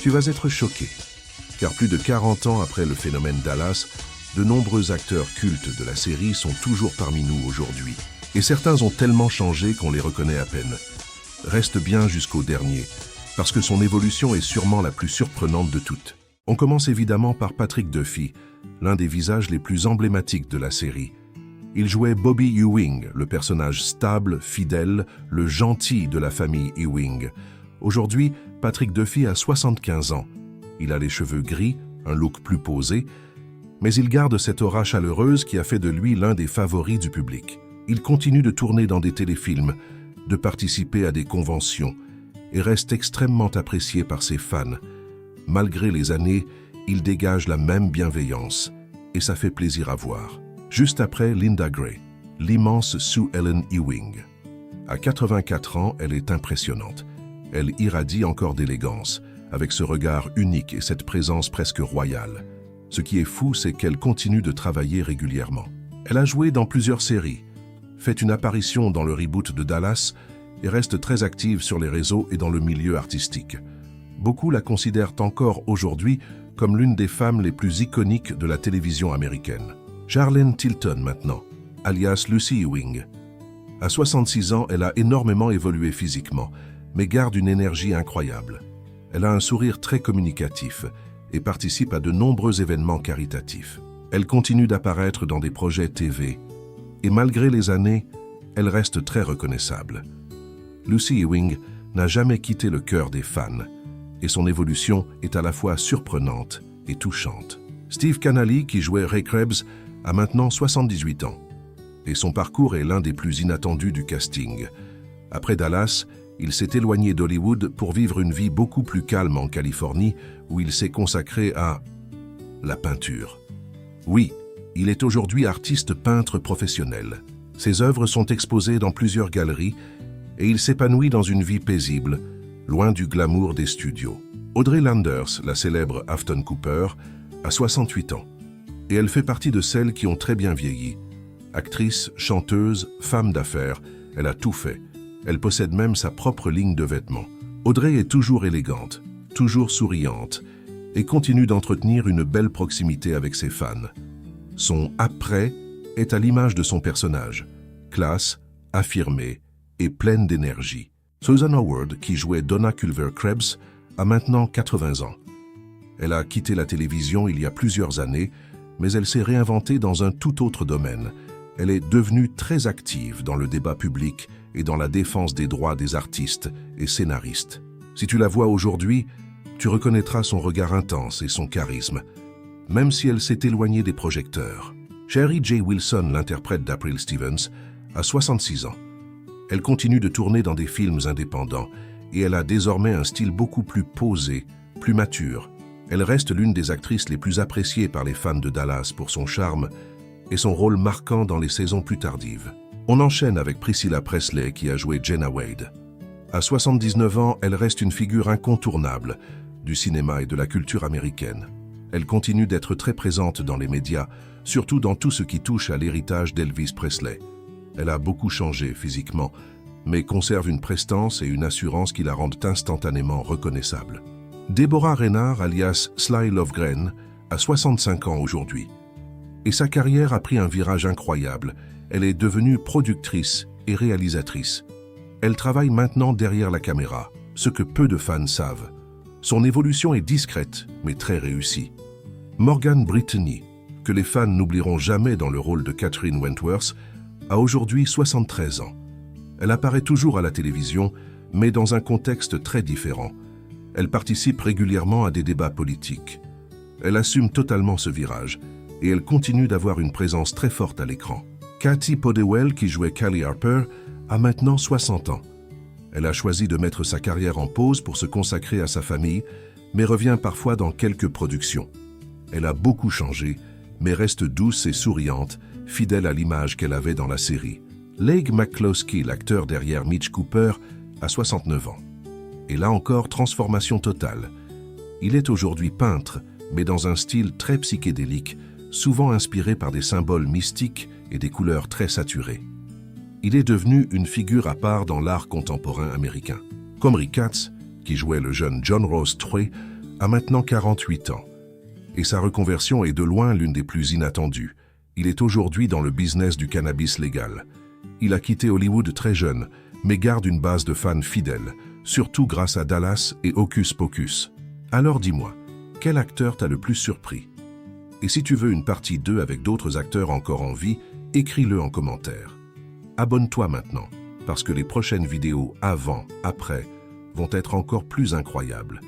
Tu vas être choqué, car plus de 40 ans après le phénomène Dallas, de nombreux acteurs cultes de la série sont toujours parmi nous aujourd'hui. Et certains ont tellement changé qu'on les reconnaît à peine. Reste bien jusqu'au dernier, parce que son évolution est sûrement la plus surprenante de toutes. On commence évidemment par Patrick Duffy, l'un des visages les plus emblématiques de la série. Il jouait Bobby Ewing, le personnage stable, fidèle, le gentil de la famille Ewing. Aujourd'hui, Patrick Duffy a 75 ans. Il a les cheveux gris, un look plus posé, mais il garde cette aura chaleureuse qui a fait de lui l'un des favoris du public. Il continue de tourner dans des téléfilms, de participer à des conventions et reste extrêmement apprécié par ses fans. Malgré les années, il dégage la même bienveillance et ça fait plaisir à voir. Juste après, Linda Gray, l'immense Sue Ellen Ewing. À 84 ans, elle est impressionnante. Elle irradie encore d'élégance, avec ce regard unique et cette présence presque royale. Ce qui est fou, c'est qu'elle continue de travailler régulièrement. Elle a joué dans plusieurs séries, fait une apparition dans le reboot de Dallas et reste très active sur les réseaux et dans le milieu artistique. Beaucoup la considèrent encore aujourd'hui comme l'une des femmes les plus iconiques de la télévision américaine. Charlene Tilton maintenant, alias Lucy Ewing. À 66 ans, elle a énormément évolué physiquement, mais garde une énergie incroyable. Elle a un sourire très communicatif et participe à de nombreux événements caritatifs. Elle continue d'apparaître dans des projets TV et malgré les années, elle reste très reconnaissable. Lucy Ewing n'a jamais quitté le cœur des fans et son évolution est à la fois surprenante et touchante. Steve Canally, qui jouait Ray Krebs, a maintenant 78 ans et son parcours est l'un des plus inattendus du casting. Après Dallas, il s'est éloigné d'Hollywood pour vivre une vie beaucoup plus calme en Californie où il s'est consacré à la peinture. Oui, il est aujourd'hui artiste peintre professionnel. Ses œuvres sont exposées dans plusieurs galeries et il s'épanouit dans une vie paisible, loin du glamour des studios. Audrey Landers, la célèbre Afton Cooper, a 68 ans et elle fait partie de celles qui ont très bien vieilli. Actrice, chanteuse, femme d'affaires, elle a tout fait. Elle possède même sa propre ligne de vêtements. Audrey est toujours élégante, toujours souriante et continue d'entretenir une belle proximité avec ses fans. Son « après » est à l'image de son personnage, classe, affirmée et pleine d'énergie. Susan Howard, qui jouait Donna Culver Krebs, a maintenant 80 ans. Elle a quitté la télévision il y a plusieurs années, mais elle s'est réinventée dans un tout autre domaine. Elle est devenue très active dans le débat public et dans la défense des droits des artistes et scénaristes. Si tu la vois aujourd'hui, tu reconnaîtras son regard intense et son charisme, même si elle s'est éloignée des projecteurs. Sherry J. Wilson, l'interprète d'April Stevens, a 66 ans. Elle continue de tourner dans des films indépendants et elle a désormais un style beaucoup plus posé, plus mature. Elle reste l'une des actrices les plus appréciées par les fans de Dallas pour son charme et son rôle marquant dans les saisons plus tardives. On enchaîne avec Priscilla Presley qui a joué Jenna Wade. À 79 ans, elle reste une figure incontournable du cinéma et de la culture américaine. Elle continue d'être très présente dans les médias, surtout dans tout ce qui touche à l'héritage d'Elvis Presley. Elle a beaucoup changé physiquement, mais conserve une prestance et une assurance qui la rendent instantanément reconnaissable. Deborah Reynard, alias Sly Lovegren, a 65 ans aujourd'hui. Et sa carrière a pris un virage incroyable. Elle est devenue productrice et réalisatrice. Elle travaille maintenant derrière la caméra, ce que peu de fans savent. Son évolution est discrète, mais très réussie. Morgan Brittany, que les fans n'oublieront jamais dans le rôle de Catherine Wentworth, a aujourd'hui 73 ans. Elle apparaît toujours à la télévision, mais dans un contexte très différent. Elle participe régulièrement à des débats politiques. Elle assume totalement ce virage, et elle continue d'avoir une présence très forte à l'écran. Katie Podewell, qui jouait Callie Harper, a maintenant 60 ans. Elle a choisi de mettre sa carrière en pause pour se consacrer à sa famille, mais revient parfois dans quelques productions. Elle a beaucoup changé, mais reste douce et souriante, fidèle à l'image qu'elle avait dans la série. Leigh McCloskey, l'acteur derrière Mitch Cooper, a 69 ans. Et là encore, transformation totale. Il est aujourd'hui peintre, mais dans un style très psychédélique, souvent inspiré par des symboles mystiques et des couleurs très saturées. Il est devenu une figure à part dans l'art contemporain américain. Comme Rick Katz, qui jouait le jeune John Rose Troy, a maintenant 48 ans. Et sa reconversion est de loin l'une des plus inattendues. Il est aujourd'hui dans le business du cannabis légal. Il a quitté Hollywood très jeune, mais garde une base de fans fidèles, surtout grâce à Dallas et Hocus Pocus. Alors dis-moi, quel acteur t'a le plus surpris? Et si tu veux une partie 2 avec d'autres acteurs encore en vie, écris-le en commentaire. Abonne-toi maintenant, parce que les prochaines vidéos avant, après, vont être encore plus incroyables.